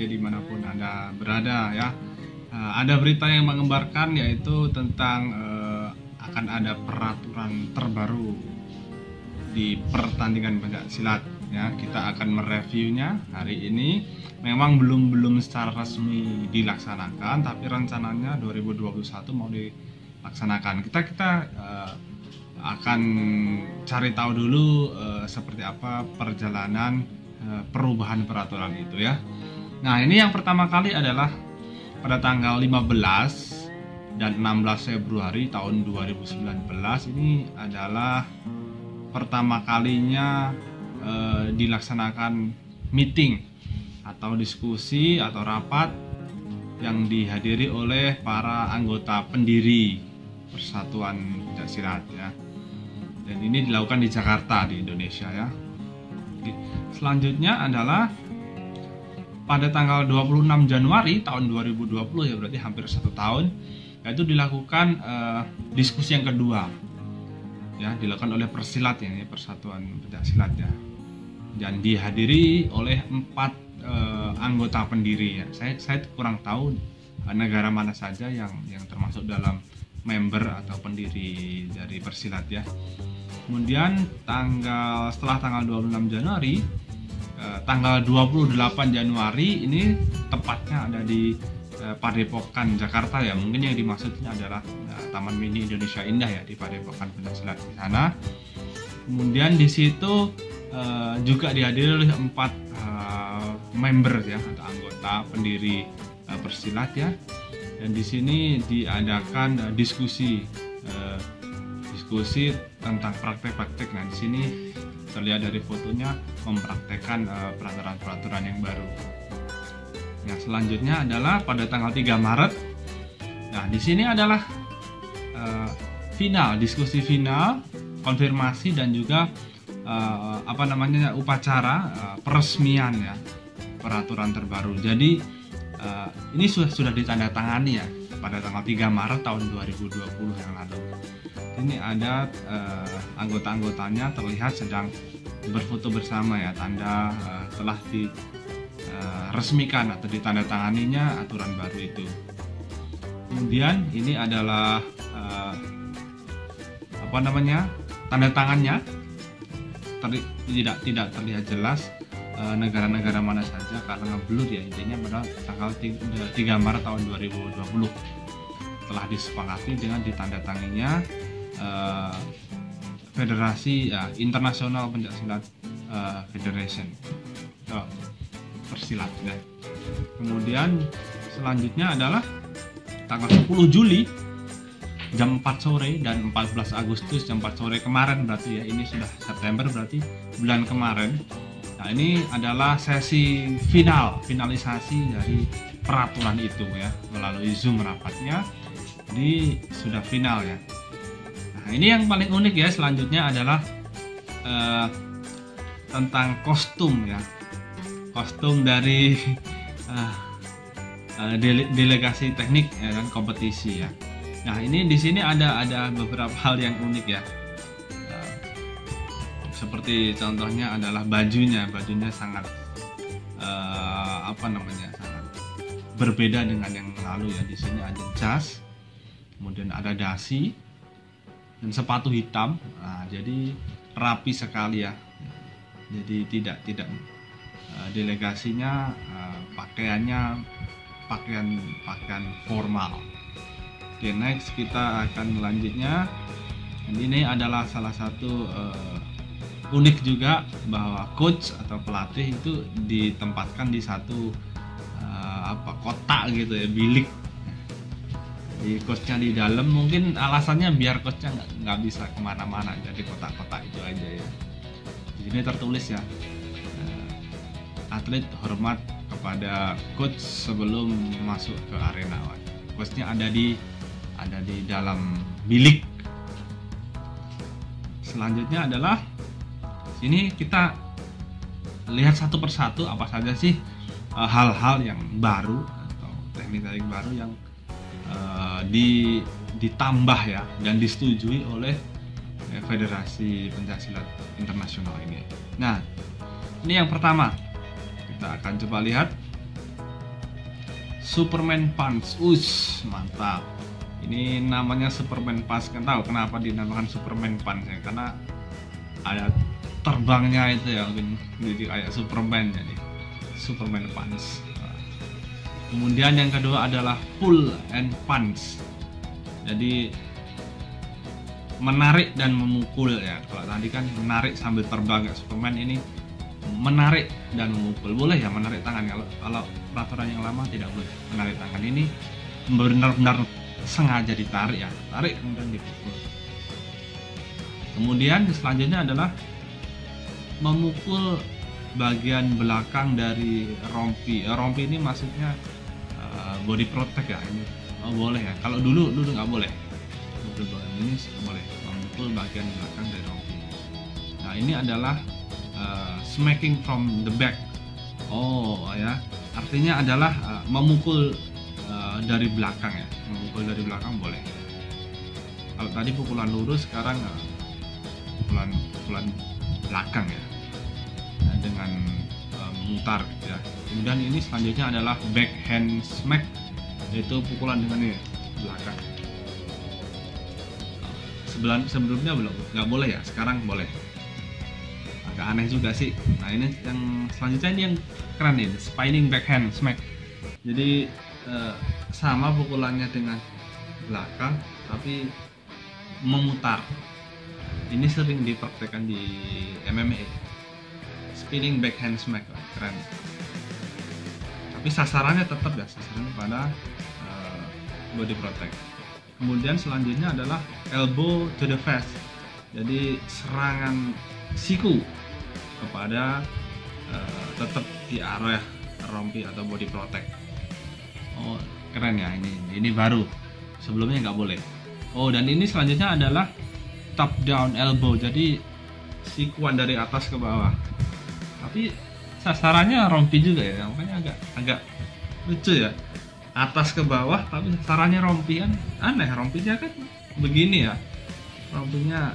dimanapun Anda berada ya. Ada berita yang mengembarkan yaitu tentang akan ada peraturan terbaru di pertandingan pencak silat ya. Kita akan mereviewnya hari ini. Memang belum secara resmi dilaksanakan, tapi rencananya 2021 mau dilaksanakan. Kita akan cari tahu dulu seperti apa perjalanan perubahan peraturan itu ya. Nah, ini yang pertama kali adalah pada tanggal 15 dan 16 Februari tahun 2019. Ini adalah pertama kalinya dilaksanakan meeting atau diskusi atau rapat yang dihadiri oleh para anggota pendiri Persatuan Pencaksilat ya. Dan ini dilakukan di Jakarta di Indonesia ya. Selanjutnya adalah pada tanggal 26 Januari tahun 2020 ya, berarti hampir 1 tahun, yaitu dilakukan diskusi yang kedua ya, dilakukan oleh Persilat ya, Persatuan Pencaksilat ya, dan dihadiri oleh 4 anggota pendiri ya. Saya kurang tahu negara mana saja yang termasuk dalam member atau pendiri dari Persilat ya. Kemudian setelah tanggal 26 Januari, tanggal 28 Januari ini tepatnya ada di Padepokan Jakarta ya. Mungkin yang dimaksudnya adalah Taman Mini Indonesia Indah ya, di Padepokan Pencaksilat di sana. Kemudian di situ juga dihadiri oleh 4 member ya, atau anggota pendiri Persilat ya. Dan di sini diadakan diskusi tentang praktek-praktek. Nah, di sini terlihat dari fotonya mempraktekkan peraturan-peraturan yang baru. Nah, selanjutnya adalah pada tanggal 3 Maret. Nah, di sini adalah diskusi final, konfirmasi dan juga upacara peresmian ya peraturan terbaru. Jadi ini sudah ditandatangani ya pada tanggal 3 Maret tahun 2020 yang lalu. Ini ada anggota-anggotanya terlihat sedang berfoto bersama ya, tanda telah diresmikan atau ditandatanganinya aturan baru itu. Kemudian ini adalah tanda tangannya. Tidak terlihat jelas negara-negara mana saja karena blur ya. Intinya pada tanggal 3 Maret tahun 2020 telah disepakati dengan ditandatanginya Federasi Internasional Pencaksilat Federation Persilat ya. Kemudian selanjutnya adalah tanggal 10 Juli jam 4 sore dan 14 Agustus jam 4 sore kemarin, berarti ya ini sudah September, berarti bulan kemarin. Nah, ini adalah sesi finalisasi dari peraturan itu ya, melalui Zoom rapatnya. Jadi sudah final ya. Nah, ini yang paling unik ya. Selanjutnya adalah tentang kostum ya. Kostum dari delegasi teknik ya, dan kompetisi ya. Nah, ini di sini ada beberapa hal yang unik ya. Seperti contohnya adalah bajunya sangat sangat berbeda dengan yang lalu ya. Di sini ada jas, kemudian ada dasi dan sepatu hitam. Nah, jadi rapi sekali ya. Jadi tidak delegasinya pakaian formal. Oke, next kita akan melanjutnya. Dan ini adalah salah satu unik juga, bahwa coach atau pelatih itu ditempatkan di satu kotak gitu ya, bilik. Di coachnya di dalam, mungkin alasannya biar coachnya nggak bisa kemana-mana, jadi kotak-kotak itu aja ya. Di sini tertulis ya, atlet hormat kepada coach sebelum masuk ke arena. Coachnya ada di dalam bilik. Selanjutnya adalah sini kita lihat satu persatu apa saja sih hal-hal yang baru atau teknik-teknik baru yang ditambah ya dan disetujui oleh Federasi Pencaksilat Internasional ini. Nah, ini yang pertama kita akan coba lihat. Superman Punch. Mantap. Ini namanya Superman Punch, kan tahu kenapa dinamakan Superman Punch ya? Karena ada terbangnya itu ya, jadi kayak Superman, jadi Superman Punch. Kemudian yang kedua adalah pull and punch. Jadi menarik dan memukul ya. Kalau tadi kan menarik sambil terbang ya, Superman ini menarik dan memukul. Boleh ya menarik tangan, kalau peraturan yang lama tidak boleh menarik tangan. Ini benar-benar sengaja ditarik ya, tarik kemudian dipukul. Kemudian selanjutnya adalah memukul bagian belakang dari rompi. Rompi ini maksudnya body protect ya, ini boleh ya. Kalau dulu nggak boleh. Ini boleh memukul bagian belakang dari rompi. Nah ini adalah smacking from the back. Ya, artinya adalah memukul dari belakang ya. Memukul dari belakang boleh. Kalau tadi pukulan lurus, sekarang pukulan belakang ya. Nah, dengan memutar gitu ya. Kemudian ini selanjutnya adalah backhand smack, yaitu pukulan dengan ini belakang. Sebelumnya belum, nggak boleh ya, sekarang boleh. Agak aneh juga sih. Nah ini yang selanjutnya, ini yang keren nih, spinning backhand smack. Jadi sama pukulannya dengan belakang tapi memutar. Ini sering dipraktekkan di MMA. Spinning backhand smack, keren. Tapi sasarannya tetap ya, sasarannya pada body protect. Kemudian selanjutnya adalah elbow to the face. Jadi serangan siku kepada tetap di area rompi atau body protect. Keren ya, ini baru. Sebelumnya nggak boleh. Dan ini selanjutnya adalah top down elbow. Jadi sikuan dari atas ke bawah. Tapi sasarannya rompi juga ya, makanya agak lucu ya. Atas ke bawah tapi sasarannya rompi, kan aneh. Rompinya kan begini ya, rompinya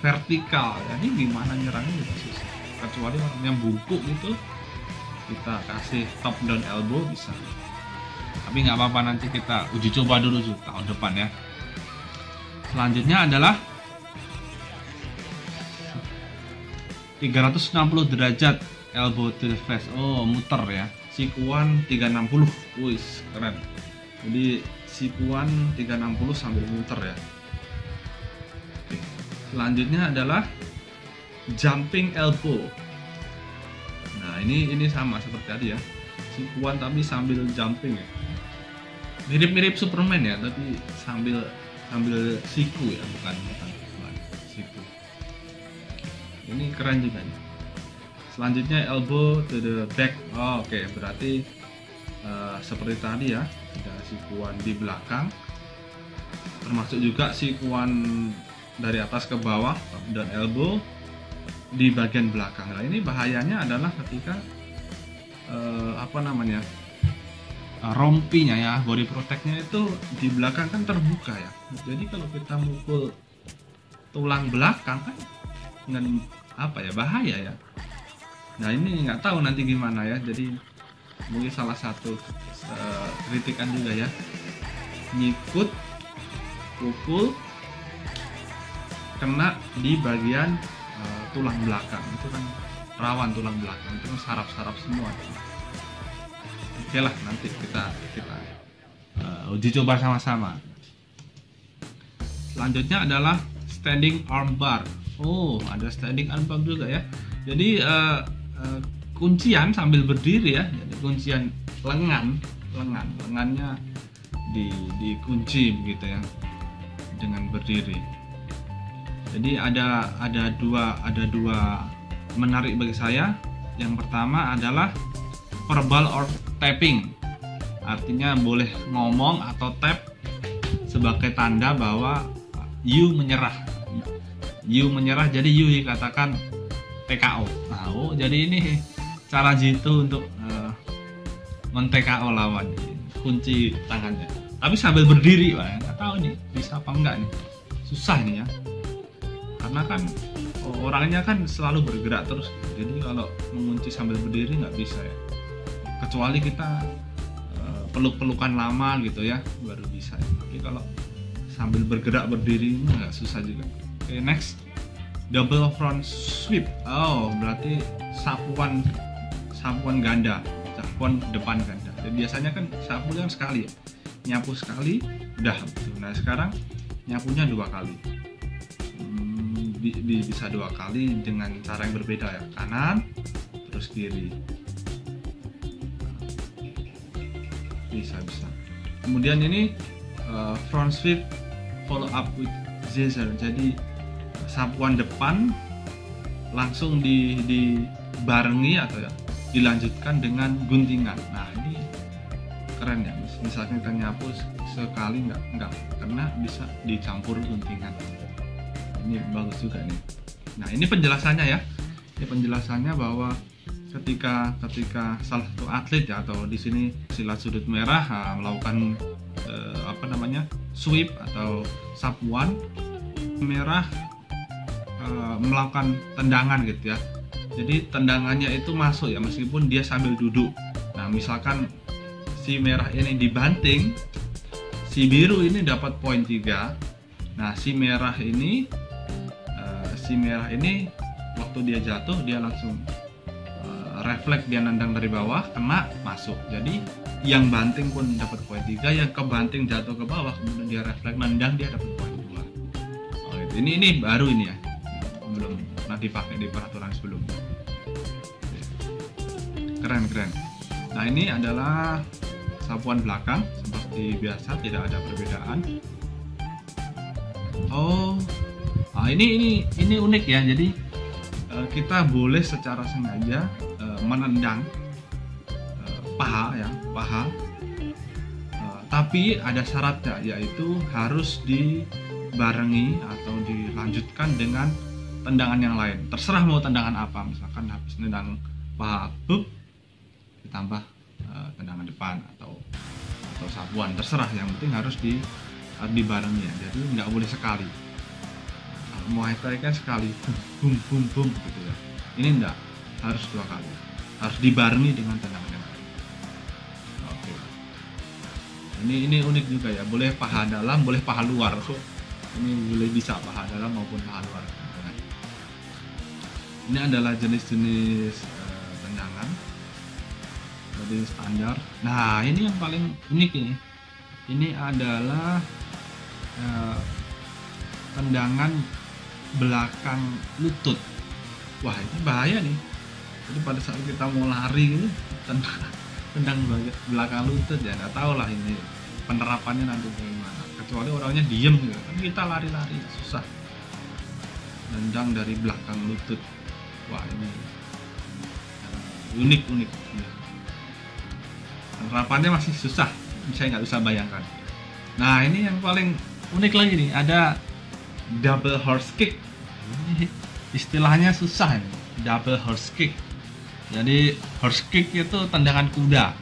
vertikal, jadi gimana nyerangnya juga susah. Kecuali orangnya bungkuk gitu, kita kasih top down elbow bisa. Tapi nggak apa-apa, nanti kita uji coba dulu tahun depan ya. Selanjutnya adalah 360 derajat elbow to the face. Muter ya. Sikuan 360. Keren. Jadi sikuan 360 sambil muter ya. Oke. Selanjutnya adalah jumping elbow. Nah, ini sama seperti tadi ya. Sikuan tapi sambil jumping ya. Mirip-mirip Superman ya, tapi sambil siku ya, bukan siku. Ini keren juga nih. Selanjutnya elbow to the back. Oke, berarti seperti tadi ya, ada sikuan di belakang, termasuk juga sikuan dari atas ke bawah dan elbow di bagian belakang. Nah ini bahayanya adalah ketika rompinya ya, body protectnya itu di belakang kan terbuka ya. Jadi kalau kita mukul tulang belakang kan dengan bahaya ya. Nah ini nggak tahu nanti gimana ya. Jadi mungkin salah satu kritikan juga ya, nyikut pukul kena di bagian tulang belakang, itu kan rawan. Tulang belakang itu kan saraf-saraf semua. Oke lah, nanti kita uji coba sama-sama. Selanjutnya adalah standing arm bar. Ada standing arm bar juga ya. Jadi kuncian sambil berdiri ya. Jadi kuncian lengannya dikunci begitu ya, dengan berdiri. Jadi ada dua menarik bagi saya. Yang pertama adalah verbal or tapping, artinya boleh ngomong atau tap sebagai tanda bahwa you menyerah. Jadi you dikatakan TKO. Jadi ini cara jitu untuk men-TKO lawan, kunci tangannya. Tapi sambil berdiri, nggak tahu nih bisa apa enggak nih. Susah nih ya. Karena kan orangnya kan selalu bergerak terus. Jadi kalau mengunci sambil berdiri nggak bisa ya. Kecuali kita peluk-pelukan lama gitu ya baru bisa. Tapi kalau sambil bergerak berdiri ini nggak susah juga. Oke, next, double front sweep. Oh, berarti sapuan ganda, sapuan depan ganda. Jadi biasanya kan sapu yang sekali ya, nyapu sekali udah. Nah sekarang nyapunya 2 kali. Bisa 2 kali dengan cara yang berbeda ya, kanan terus kiri. Bisa. Kemudian ini front sweep follow up with scissor. Jadi sapuan depan langsung dibarengi atau ya dilanjutkan dengan guntingan. Nah ini keren ya. Misalnya kita nyapu sekali nggak kena, bisa dicampur guntingan. Ini bagus juga nih. Nah ini penjelasannya ya. Ini penjelasannya bahwa ketika salah satu atlet ya, atau di sini silat sudut merah melakukan sweep atau sapuan, merah melakukan tendangan gitu ya. Jadi tendangannya itu masuk ya meskipun dia sambil duduk. Nah misalkan si merah ini dibanting, si biru ini dapat poin 3. Nah si merah ini waktu dia jatuh dia langsung refleks, dia nendang dari bawah kena masuk. Jadi yang banting pun dapat poin 3, yang kebanting jatuh ke bawah kemudian dia refleks nendang dia dapat poin 2. Oh, ini baru ini ya, belum pernah dipakai di peraturan sebelumnya. Keren. Nah ini adalah sapuan belakang seperti biasa, tidak ada perbedaan. Ini unik ya. Jadi kita boleh secara sengaja menendang paha, tapi ada syaratnya, yaitu harus dibarengi atau dilanjutkan dengan tendangan yang lain. Terserah mau tendangan apa, misalkan habis nendang paha ditambah tendangan depan atau sapuan, terserah, yang penting harus dibarengi ya. Jadi nggak boleh sekali. Muay Thai kan sekali bum gitu ya. Ini enggak, harus 2 kali. Harus dibarengi dengan tendangan yang lain. Oke. Ini unik juga ya. Boleh paha dalam, boleh paha luar. Ini boleh bisa paha dalam maupun paha luar. Ini adalah jenis-jenis tendangan. Jadi standar. Nah, ini yang paling unik ini. Ini adalah tendangan belakang lutut. Wah ini bahaya nih. Jadi pada saat kita mau lari gitu, tendang belakang lutut ya, nggak tahu lah ini penerapannya nanti bagaimana. Kecuali orangnya diem gitu, kan kita lari-lari susah. Tendang dari belakang lutut. Wah ini unik. Penerapannya masih susah, saya nggak bisa bayangkan. Nah ini yang paling unik lagi nih, ada double horse kick. Ini istilahnya susah ini, double horse kick. Jadi horse kick itu tendangan kuda,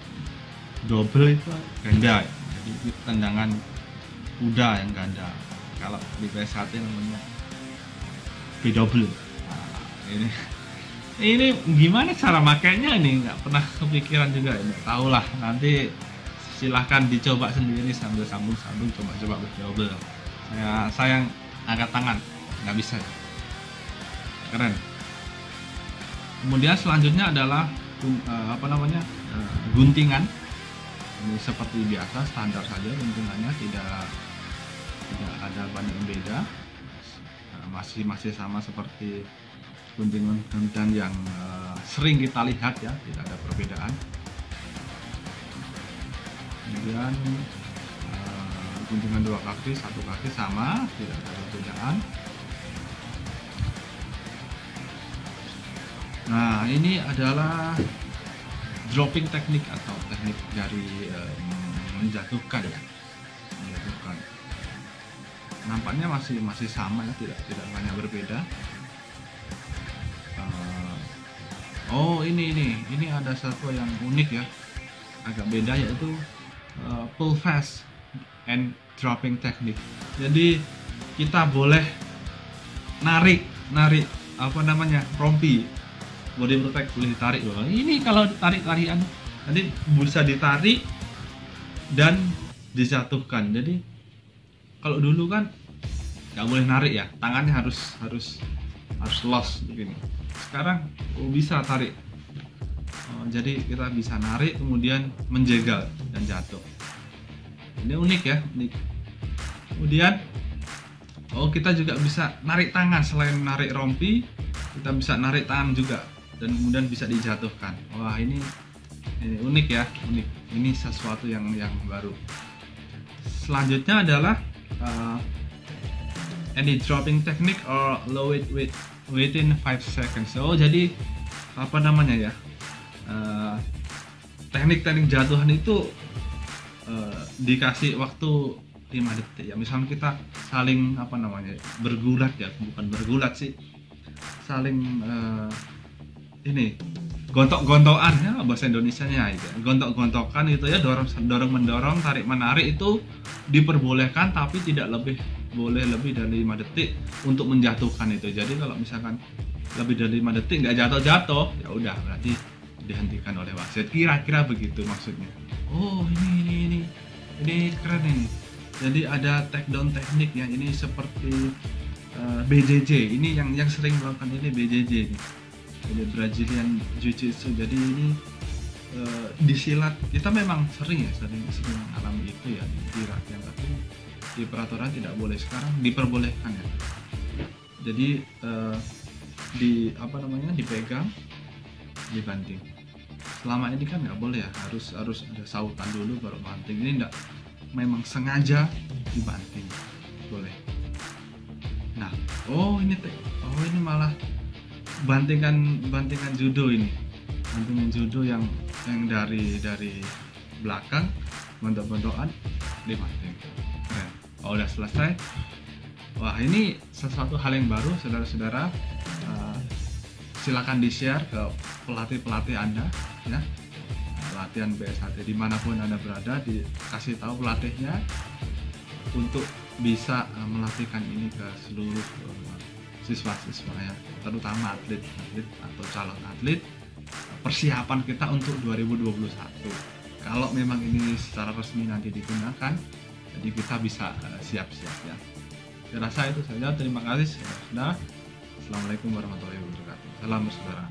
double itu ganda. Jadi tendangan kuda yang ganda. Kalau di PS1 namanya double. Nah, ini gimana cara makainya ini, nggak pernah kepikiran juga ini. Tahu lah, nanti silahkan dicoba sendiri sambil sambung coba double. Saya yang angkat tangan nggak bisa. Keren. Kemudian selanjutnya adalah guntingan. Ini seperti biasa, standar saja guntingannya, tidak ada banyak yang beda. Masih sama seperti guntingan yang sering kita lihat ya, tidak ada perbedaan. Kemudian guntingan 2 kaki, 1 kaki sama, tidak ada perbedaan. Nah ini adalah dropping teknik atau teknik dari menjatuhkan ya. Nampaknya masih sama ya, tidak banyak berbeda. Ini ada satu yang unik ya, agak beda, yaitu pull fast and dropping technique. Jadi kita boleh narik rompi, body protect boleh ditarik loh. Ini kalau tarik-tarian nanti bisa ditarik dan dijatuhkan. Jadi kalau dulu kan nggak boleh narik ya, tangannya harus los begini. Sekarang bisa tarik. Jadi kita bisa narik kemudian menjegal dan jatuh. Ini unik ya, unik. Kemudian kita juga bisa narik tangan. Selain narik rompi, kita bisa narik tangan juga dan kemudian bisa dijatuhkan. Wah, ini unik ya, unik. Ini sesuatu yang baru. Selanjutnya adalah any dropping technique or low it within 5 seconds. Jadi apa namanya ya? Teknik-teknik jatuhan itu dikasih waktu 5 detik ya. Misalnya kita saling bergulat ya, bukan bergulat sih, saling ini gontok-gontokan ya, bahasa Indonesianya itu. Gontok-gontokan itu ya, dorong-mendorong, tarik menarik itu diperbolehkan, tapi tidak boleh lebih dari 5 detik untuk menjatuhkan itu. Jadi kalau misalkan lebih dari 5 detik nggak jatuh-jatuh, ya udah berarti dihentikan oleh wasit. Kira-kira begitu maksudnya. Ini keren ini. Jadi ada takedown teknik ya, ini seperti BJJ. Ini yang sering melakukan ini BJJ ini. Jadi Brazilian Jiu-Jitsu. Jadi ini disilat kita memang sering mengalami itu ya di latihan, tapi di peraturan tidak boleh. Sekarang diperbolehkan ya. Jadi dipegang, dibanting. Selama ini kan nggak boleh ya, harus ada sautan dulu baru banting. Ini enggak, memang sengaja dibanting boleh. Nah, ini malah bantingan judo ini. Bantingan judo yang dari belakang bentuk-bentukan dibanting. Keren. Udah selesai. Wah, ini sesuatu hal yang baru, saudara-saudara. Silakan di-share ke pelatih Anda ya. Latihan BSHT dimanapun Anda berada, dikasih tahu pelatihnya untuk bisa melatihkan ini ke seluruh siswa-siswa ya, terutama atlet atau calon atlet. Persiapan kita untuk 2021. Kalau memang ini secara resmi nanti digunakan, jadi kita bisa siap-siap ya. Saya rasa itu saja. Terima kasih sudah. Assalamualaikum warahmatullahi wabarakatuh. Salam bersaudara.